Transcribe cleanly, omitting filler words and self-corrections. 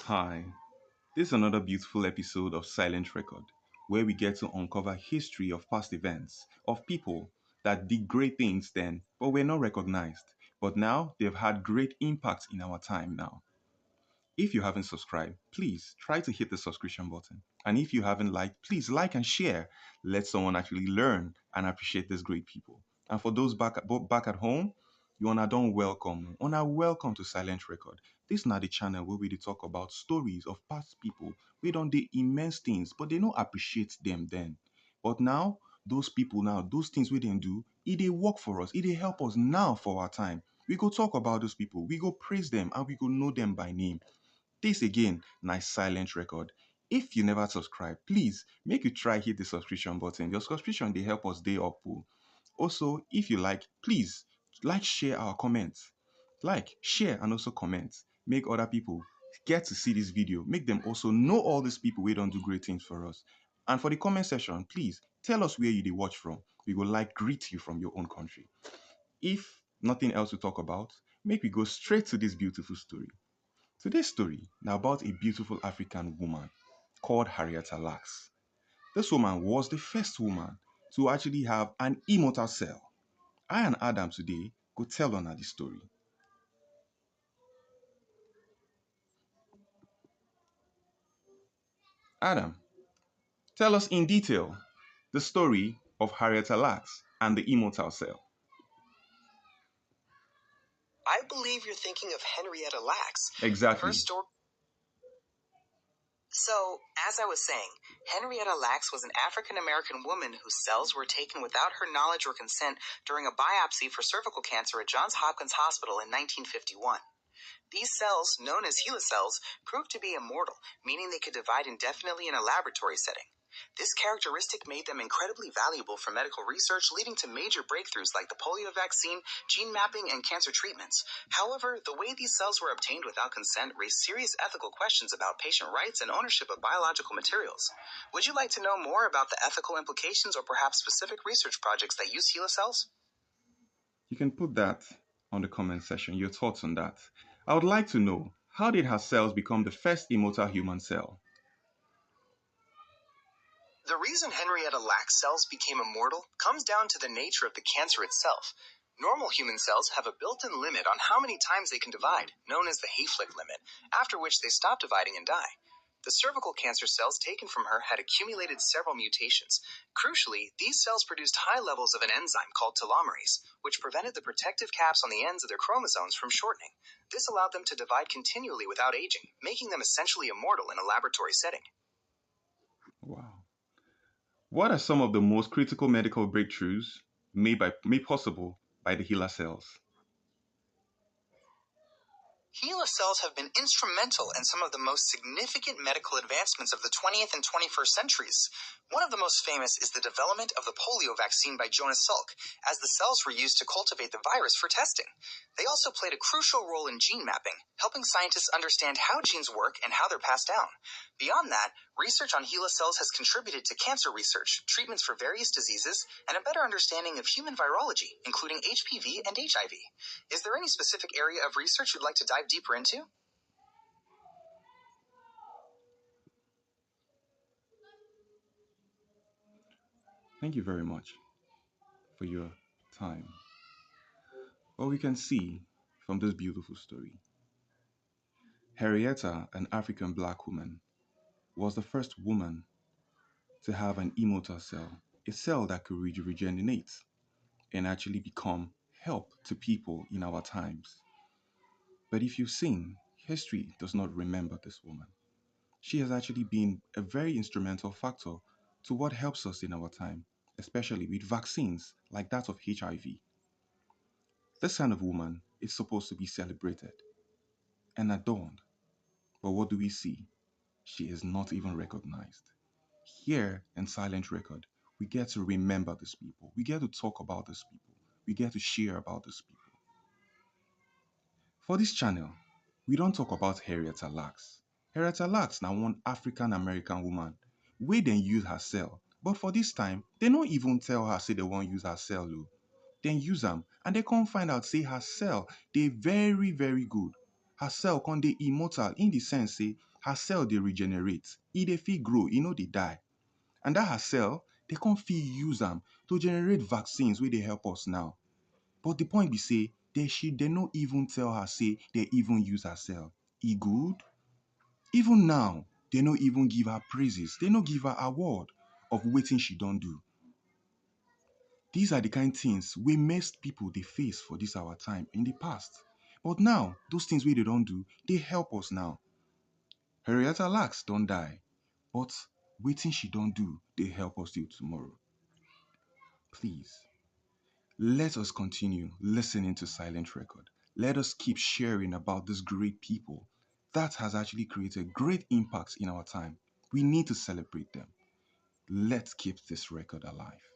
Hi, this is another beautiful episode of Silent Record, where we get to uncover history of past events, of people that did great things then, but were not recognized. But now they've had great impact in our time now. If you haven't subscribed, please try to hit the subscription button. And if you haven't liked, please like and share. Let someone actually learn and appreciate these great people. And for those back at home, you are done welcome. Una welcome to Silent Record. This is not the channel where we dey talk about stories of past people. We don't do immense things, but they don't appreciate them then. But now, those people now, those things we didn't do, they work for us. They help us now for our time. We go talk about those people. We go praise them and we go know them by name. This again, nice silent record. If you never subscribe, please make you try hit the subscription button. Your subscription they help us day up. Oh. Also, if you like, please like, share our comments. Like, share, and also comment. Make other people get to see this video. Make them also know all these people we don't do great things for us. And for the comment section, please tell us where you they watch from. We will like greet you from your own country. If nothing else to talk about, make we go straight to this beautiful story. Today's story now about a beautiful African woman called Henrietta Lacks. This woman was the first woman to actually have an immortal cell. I and Adam today go tell on her the story. Adam, tell us in detail the story of Henrietta Lacks and the immortal cell. I believe you're thinking of Henrietta Lacks. Exactly. Her story. So, as I was saying, Henrietta Lacks was an African American woman whose cells were taken without her knowledge or consent during a biopsy for cervical cancer at Johns Hopkins Hospital in 1951. These cells, known as HeLa cells, proved to be immortal, meaning they could divide indefinitely in a laboratory setting. This characteristic made them incredibly valuable for medical research, leading to major breakthroughs like the polio vaccine, gene mapping, and cancer treatments. However, the way these cells were obtained without consent raised serious ethical questions about patient rights and ownership of biological materials. Would you like to know more about the ethical implications or perhaps specific research projects that use HeLa cells? You can put that on the comment section, your thoughts on that. I would like to know, how did her cells become the first immortal human cell? The reason Henrietta Lacks cells became immortal comes down to the nature of the cancer itself. Normal human cells have a built-in limit on how many times they can divide, known as the Hayflick limit, after which they stop dividing and die. The cervical cancer cells taken from her had accumulated several mutations. Crucially, these cells produced high levels of an enzyme called telomerase, which prevented the protective caps on the ends of their chromosomes from shortening. This allowed them to divide continually without aging, making them essentially immortal in a laboratory setting. Wow. What are some of the most critical medical breakthroughs made possible by the HeLa cells? HeLa cells have been instrumental in some of the most significant medical advancements of the 20th and 21st centuries. One of the most famous is the development of the polio vaccine by Jonas Salk, as the cells were used to cultivate the virus for testing. They also played a crucial role in gene mapping, helping scientists understand how genes work and how they're passed down. Beyond that, research on HeLa cells has contributed to cancer research, treatments for various diseases, and a better understanding of human virology, including HPV and HIV. Is there any specific area of research you'd like to dive deeper into? Thank you very much for your time. Well, we can see from this beautiful story, Henrietta, an African black woman, was the first woman to have an immortal cell, a cell that could regenerate and actually become help to people in our times. But if you've seen, history does not remember this woman. She has actually been a very instrumental factor to what helps us in our time, especially with vaccines like that of HIV. This kind of woman is supposed to be celebrated and adorned. But what do we see? She is not even recognized. Here in Silent Record, we get to remember these people. We get to talk about these people. We get to share about these people. For this channel, we don't talk about Henrietta Lacks. Henrietta Lacks now one African American woman. We then use her cell. But for this time, they don't even tell her say they won't use her cell. Then use them and they can't find out say her cell they very very good. her cell con dey immortal in the sense say her cell dey regenerate, e dey fit grow, e no dey die. And that her cell, they con fit use am to generate vaccines wey dey help us now. But the point be say, they no even tell her say they even use her cell. E good? Even now, they no even give her praises. They no give her award of wetin she don do. These are the kind things wey most people dey face for this our time in the past. But now, those things wey they don do, they help us now. Henrietta Lacks don die, but wetin she don do, dey help us till tomorrow. Please, let us continue listening to Silent Record. Let us keep sharing about these great people that has actually created great impacts in our time. We need to celebrate them. Let's keep this record alive.